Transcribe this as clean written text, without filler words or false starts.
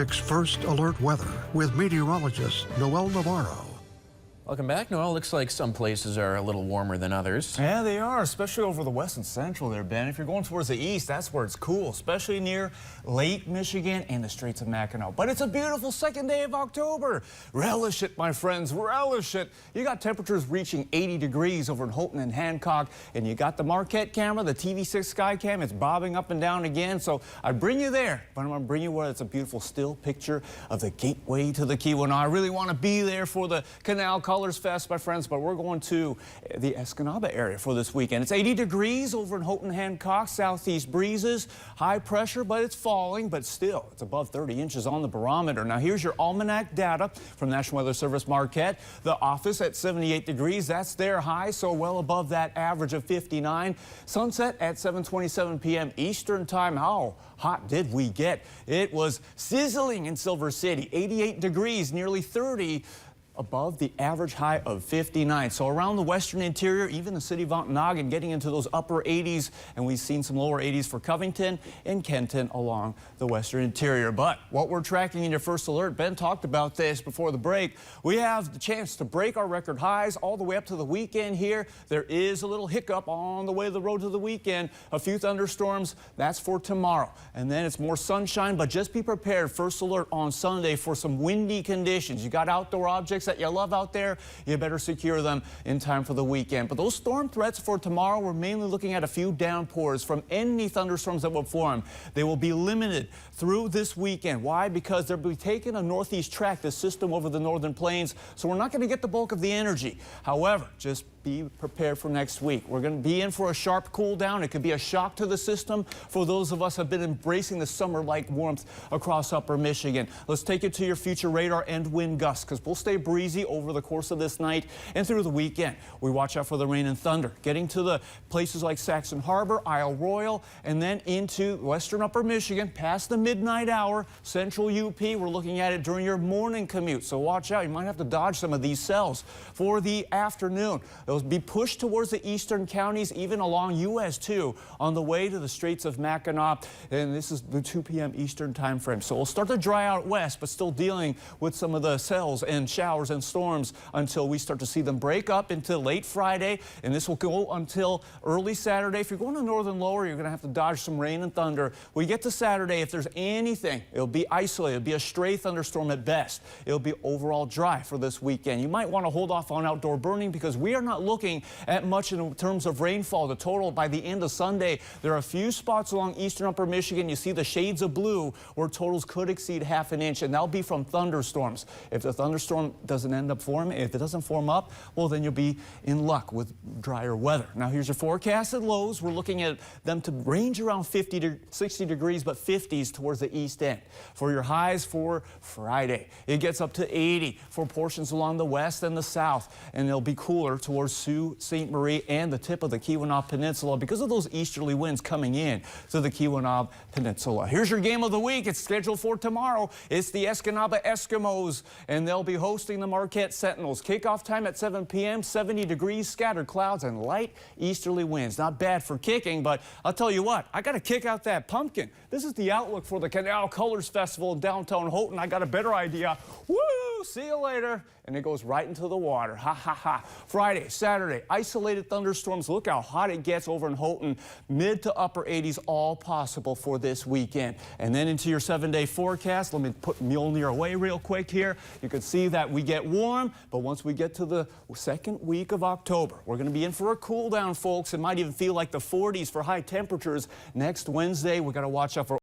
First Alert Weather with meteorologist Noel Navarro. Welcome back. Noel, looks like some places are a little warmer than others. Yeah, they are, especially over the west and central there, Ben. If you're going towards the east, that's where it's cool, especially near Lake Michigan and the Straits of Mackinac. But it's a beautiful second day of October. Relish it, my friends, relish it. You got temperatures reaching 80 degrees over in Houghton and Hancock, and you got the Marquette camera, the TV6 Skycam. It's bobbing up and down again, so I bring you there, but I'm going to bring you where it's a beautiful still picture of the gateway to the Keweenaw. I really want to be there for the Canal Colors Fest, my friends, but we're going to the Escanaba area for this weekend. It's 80 degrees over in Houghton, Hancock, southeast breezes, high pressure, but it's falling, but still, it's above 30 inches on the barometer. Now, here's your almanac data from National Weather Service Marquette. The office at 78 degrees, that's their high, so well above that average of 59. Sunset at 7:27 p.m. Eastern Time. How hot did we get? It was sizzling in Silver City, 88 degrees, nearly 30 above the average high of 59. So around the western interior, even the city of Okanagan getting into those upper 80s, and we've seen some lower 80s for Covington and Kenton along the western interior. But what we're tracking in your first alert, Ben talked about this before the break, we have the chance to break our record highs all the way up to the weekend here. There is a little hiccup on the way to the road to the weekend. A few thunderstorms, that's for tomorrow. And then it's more sunshine, but just be prepared. First alert on Sunday for some windy conditions. You got outdoor objects that you love out there, you better secure them in time for the weekend. But those storm threats for tomorrow, we're mainly looking at a few downpours from any thunderstorms that will form. They will be limited through this weekend. Why? Because they'll be taking a northeast track, this system over the northern plains, so we're not going to get the bulk of the energy. However, just be prepared for next week. We're going to be in for a sharp cool down. It could be a shock to the system for those of us who have been embracing the summer-like warmth across upper Michigan. Let's take it to your future radar and wind gusts, because we'll stay breezy over the course of this night and through the weekend. We watch out for the rain and thunder, getting to the places like Saxon Harbor, Isle Royal, and then into western upper Michigan, past the midnight hour, central UP. We're looking at it during your morning commute, so watch out. You might have to dodge some of these cells. For the afternoon, they'll be pushed towards the eastern counties, even along US 2 on the way to the Straits of Mackinac, and this is the 2 p.m. Eastern time frame. So we'll start to dry out west, but still dealing with some of the cells and showers and storms until we start to see them break up into late Friday, and this will go until early Saturday. If you're going to northern lower, you're going to have to dodge some rain and thunder. When you get to Saturday, if there's anything, it'll be isolated. It'll be a stray thunderstorm at best. It'll be overall dry for this weekend. You might want to hold off on outdoor burning because we are not looking at much in terms of rainfall. The total by the end of Sunday, there are a few spots along eastern upper Michigan. You see the shades of blue where totals could exceed half an inch, and that'll be from thunderstorms. If the thunderstorm doesn't end up forming, if it doesn't form up, well, then you'll be in luck with drier weather. Now, here's your forecasted lows. We're looking at them to range around 50 to 60 degrees, but 50s towards the east end. For your highs for Friday, it gets up to 80 for portions along the west and the south, and it'll be cooler towards Sault Ste. Marie and the tip of the Keweenaw Peninsula because of those easterly winds coming in to the Keweenaw Peninsula. Here's your game of the week. It's scheduled for tomorrow. It's the Escanaba Eskimos, and they'll be hosting the Marquette Sentinels. Kickoff time at 7 p.m., 70 degrees, scattered clouds, and light easterly winds. Not bad for kicking, but I'll tell you what, I got to kick out that pumpkin. This is the outlook for the Canal Colors Festival in downtown Houghton. I got a better idea. Woo! See you later. And it goes right into the water. Ha, ha, ha. Friday, Saturday, isolated thunderstorms. Look how hot it gets over in Houghton. Mid to upper 80s, all possible for this weekend. And then into your 7-day forecast, let me put Mjolnir away real quick here. You can see that we get warm, but once we get to the second week of October, we're going to be in for a cool down, folks. It might even feel like the 40s for high temperatures next Wednesday. We've got to watch out for